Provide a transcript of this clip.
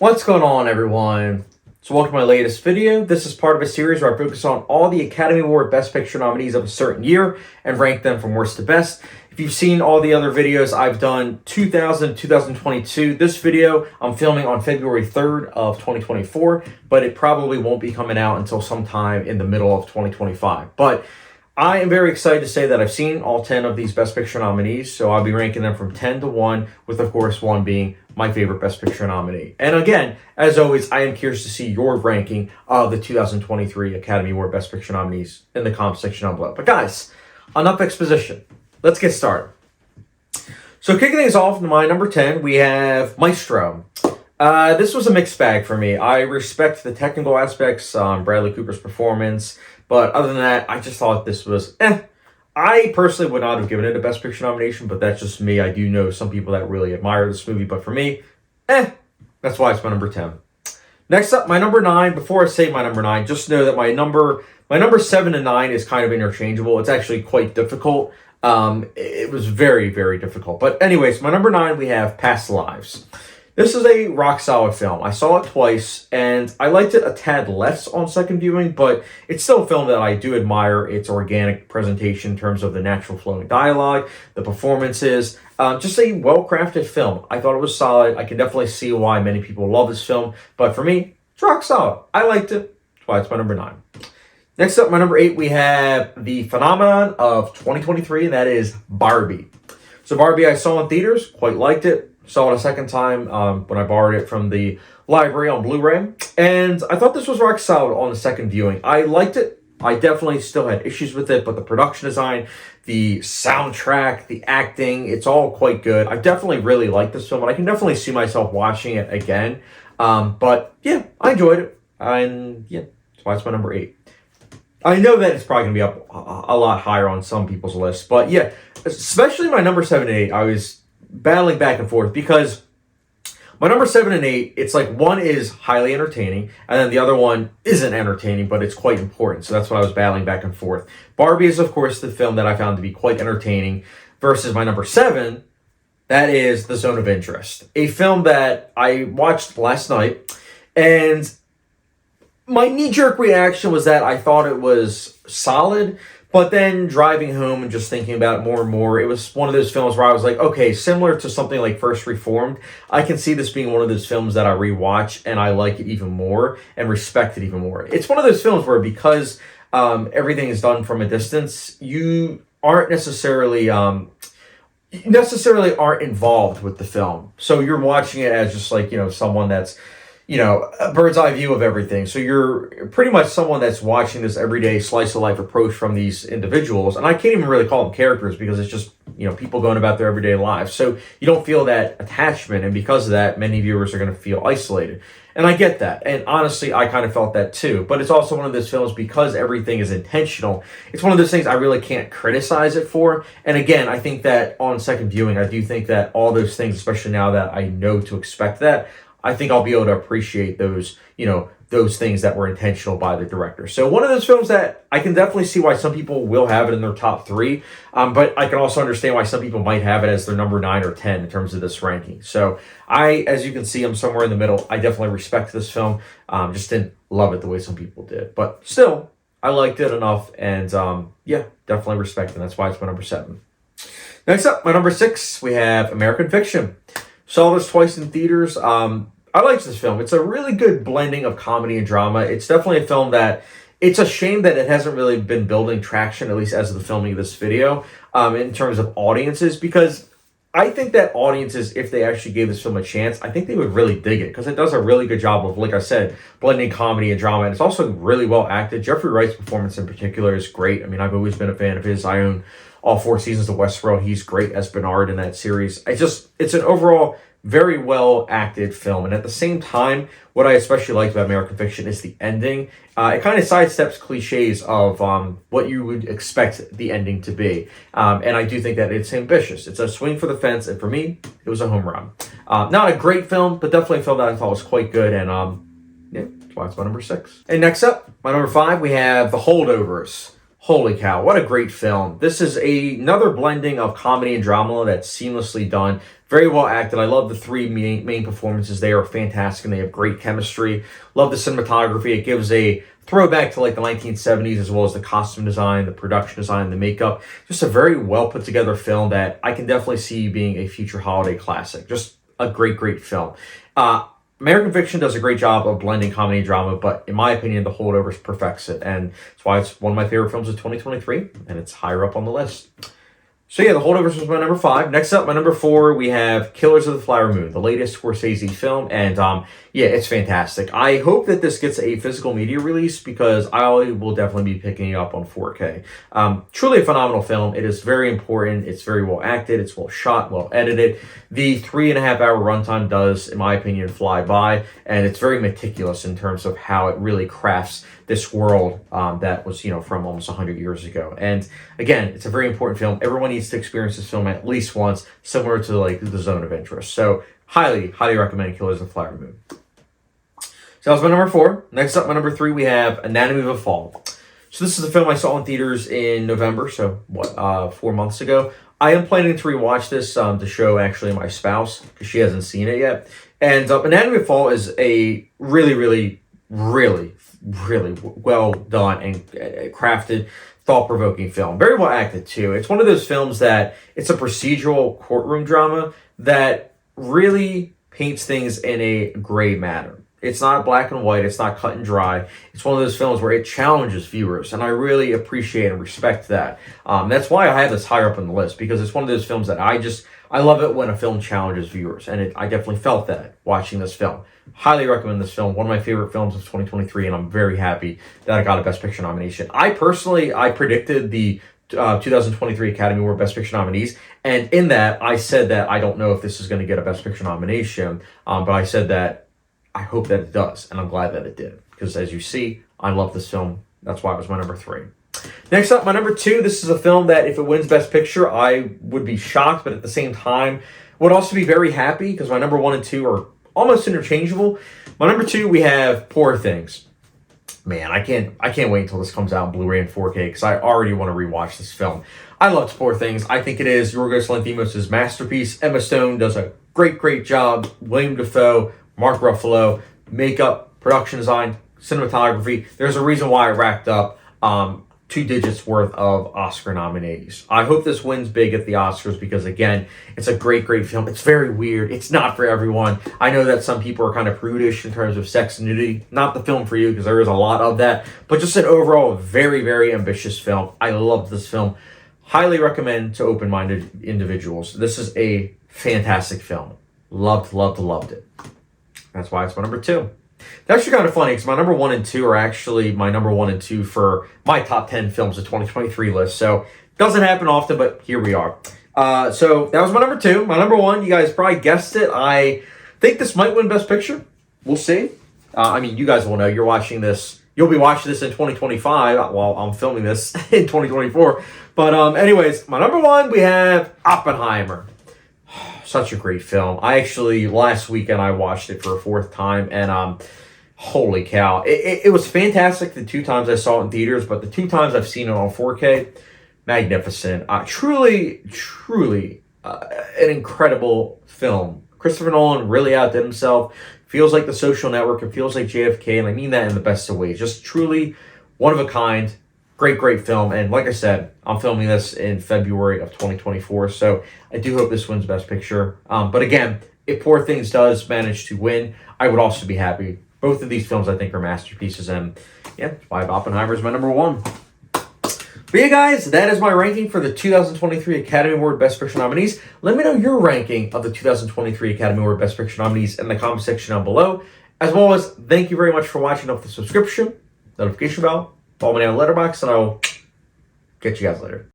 What's going on, everyone? So welcome to my latest video. This is part of a series where I focus on all the Academy Award Best Picture nominees of a certain year and rank them from worst to best. If you've seen all the other videos I've done 2022, this video I'm filming on February 3rd of 2024, but it probably won't be coming out until sometime in the middle of 2025. But I am very excited to say that I've seen all 10 of these Best Picture nominees, so I'll be ranking them from 10 to 1, with, of course, 1 being my favorite Best Picture nominee. And again, as always, I am curious to see your ranking of the 2023 Academy Award Best Picture nominees in the comment section down below. But guys, enough exposition. Let's get started. So kicking things off, my number 10, we have Maestro. This was a mixed bag for me. I respect the technical aspects, Bradley Cooper's performance, but other than that, I just thought this was I personally would not have given it a Best Picture nomination, but that's just me. I do know some people that really admire this movie, but for me, that's why it's my number 10. Next up, my number 9. Before I say my number 9, just know that my number 7 and 9 is kind of interchangeable. It's actually quite difficult. It was very, very difficult. But anyways, my number 9, we have Past Lives. This is a rock-solid film. I saw it twice, and I liked it a tad less on second viewing, but it's still a film that I do admire its organic presentation in terms of the natural flowing dialogue, the performances, just a well-crafted film. I thought it was solid. I can definitely see why many people love this film, but for me, it's rock solid. I liked it. That's why it's my number 9. Next up, my number 8, we have the phenomenon of 2023, and that is Barbie. So Barbie I saw in theaters, quite liked it. Saw it a second time when I borrowed it from the library on Blu-ray. And I thought this was rock solid on the second viewing. I liked it. I definitely still had issues with it, but the production design, the soundtrack, the acting, it's all quite good. I definitely really like this film, and I can definitely see myself watching it again. But yeah, I enjoyed it. And yeah, that's why it's my number 8. I know that it's probably going to be up a lot higher on some people's lists, but yeah, especially my number 7 and 8, I was battling back and forth because my number 7 and 8, it's like one is highly entertaining and then the other one isn't entertaining, but it's quite important. So that's what I was battling back and forth. Barbie is, of course, the film that I found to be quite entertaining versus my number 7, that is The Zone of Interest, a film that I watched last night, and my knee-jerk reaction was that I thought it was solid. But then driving home and just thinking about it more and more, it was one of those films where I was like, okay, similar to something like First Reformed, I can see this being one of those films that I rewatch and I like it even more and respect it even more. It's one of those films where because everything is done from a distance, you aren't necessarily aren't involved with the film. So you're watching it as just like, someone that's, a bird's eye view of everything. So you're pretty much someone that's watching this everyday slice of life approach from these individuals. And I can't even really call them characters because it's just, people going about their everyday lives. So you don't feel that attachment. And because of that, many viewers are going to feel isolated. And I get that. And honestly, I kind of felt that too. But it's also one of those films because everything is intentional. It's one of those things I really can't criticize it for. And again, I think that on second viewing, I do think that all those things, especially now that I know to expect that, I think I'll be able to appreciate those, those things that were intentional by the director. So one of those films that I can definitely see why some people will have it in their top 3, but I can also understand why some people might have it as their number 9 or 10 in terms of this ranking. So as you can see, I'm somewhere in the middle. I definitely respect this film. Just didn't love it the way some people did, but still, I liked it enough, and yeah, definitely respect it. That's why it's my number 7. Next up, my number 6, we have American Fiction. Saw this twice in theaters. I liked this film. It's a really good blending of comedy and drama. It's definitely a film that, it's a shame that it hasn't really been building traction, at least as of the filming of this video, in terms of audiences, because I think that audiences, if they actually gave this film a chance, I think they would really dig it, because it does a really good job of, like I said, blending comedy and drama, and it's also really well acted. Jeffrey Wright's performance in particular is great. I mean, I've always been a fan of his. I own all 4 seasons of Westworld. He's great as Bernard in that series. It's an overall very well acted film. And at the same time, what I especially like about American Fiction is the ending. It kind of sidesteps cliches of what you would expect the ending to be. And I do think that it's ambitious. It's a swing for the fence. And for me, it was a home run. Not a great film, but definitely a film that I thought was quite good. And yeah, that's why it's my number 6. And next up, my number 5, we have The Holdovers. Holy cow, what a great film. This is another blending of comedy and drama that's seamlessly done. Very well acted. I love the three main performances. They are fantastic and they have great chemistry. Love the cinematography. It gives a throwback to like the 1970s, as well as the costume design, the production design, the makeup. Just a very well put together film that I can definitely see being a future holiday classic. Just a great film. American Fiction does a great job of blending comedy and drama, but in my opinion, The Holdovers perfects it, and that's why it's one of my favorite films of 2023, and it's higher up on the list. So yeah, The Holdovers was my number 5. Next up, my number 4, we have Killers of the Flower Moon, the latest Scorsese film, and yeah, it's fantastic. I hope that this gets a physical media release because I will definitely be picking it up on 4K. Truly a phenomenal film. It is very important. It's very well acted. It's well shot, well edited. The 3.5-hour runtime does, in my opinion, fly by, and it's very meticulous in terms of how it really crafts this world that was, from almost 100 years ago. And again, it's a very important film. Everyone needs to experience this film at least once, similar to like The Zone of Interest. So highly recommend Killers of the Flower Moon. So that was my number 4. Next up, my number 3, we have Anatomy of a Fall. So this is a film I saw in theaters in November, so 4 months ago. I am planning to rewatch this to show actually my spouse because she hasn't seen it yet. And Anatomy of a Fall is a really well done and crafted, thought-provoking film. Very well acted too. It's one of those films that it's a procedural courtroom drama that really paints things in a gray matter. It's not black and white. It's not cut and dry. It's one of those films where it challenges viewers, and I really appreciate and respect that. That's why I have this higher up on the list, because it's one of those films that I love it when a film challenges viewers, and I definitely felt that watching this film. Highly recommend this film. One of my favorite films of 2023, and I'm very happy that I got a Best Picture nomination. I predicted the 2023 Academy Award Best Picture nominees, and in that, I said that I don't know if this is going to get a Best Picture nomination, but I said that I hope that it does, and I'm glad that it did, because as you see, I love this film. That's why it was my number 3. Next up, my number 2, this is a film that if it wins Best Picture, I would be shocked, but at the same time, would also be very happy, because my number 1 and 2 are almost interchangeable. My number 2, we have Poor Things. Man, I can't wait until this comes out in Blu-ray and 4K, because I already want to rewatch this film. I loved Poor Things. I think it is Yorgos Lanthimos' masterpiece. Emma Stone does a great job. William Dafoe, Mark Ruffalo, makeup, production design, cinematography. There's a reason why I racked up 2 digits worth of Oscar nominees. I hope this wins big at the Oscars because, again, it's a great film. It's very weird. It's not for everyone. I know that some people are kind of prudish in terms of sex and nudity. Not the film for you because there is a lot of that. But just an overall very ambitious film. I love this film. Highly recommend to open-minded individuals. This is a fantastic film. Loved it. That's why it's my number 2. That's actually kind of funny because my number 1 and 2 are actually my number 1 and 2 for my top 10 films of 2023 list. So doesn't happen often, but here we are. So that was my number 2. My number 1, you guys probably guessed it. I think this might win Best Picture. We'll see. You guys will know. You're watching this. You'll be watching this in 2025 while I'm filming this in 2024. But anyways, my number 1, we have Oppenheimer. Such a great film. Last weekend, I watched it for a 4th time, and holy cow. It was fantastic the 2 times I saw it in theaters, but the 2 times I've seen it on 4K, magnificent. Truly an incredible film. Christopher Nolan really outdid himself. Feels like The Social Network. It feels like JFK, and I mean that in the best of ways. Just truly one of a kind. Great film. And like I said, I'm filming this in February of 2024. So I do hope this wins Best Picture. But again, if Poor Things does manage to win, I would also be happy. Both of these films I think are masterpieces. And yeah, that's why Oppenheimer is my number 1. But yeah, guys, that is my ranking for the 2023 Academy Award Best Picture nominees. Let me know your ranking of the 2023 Academy Award Best Picture nominees in the comment section down below. As well as, thank you very much for watching. Up the subscription, notification bell. Follow me on Letterboxd, and I'll catch you guys later.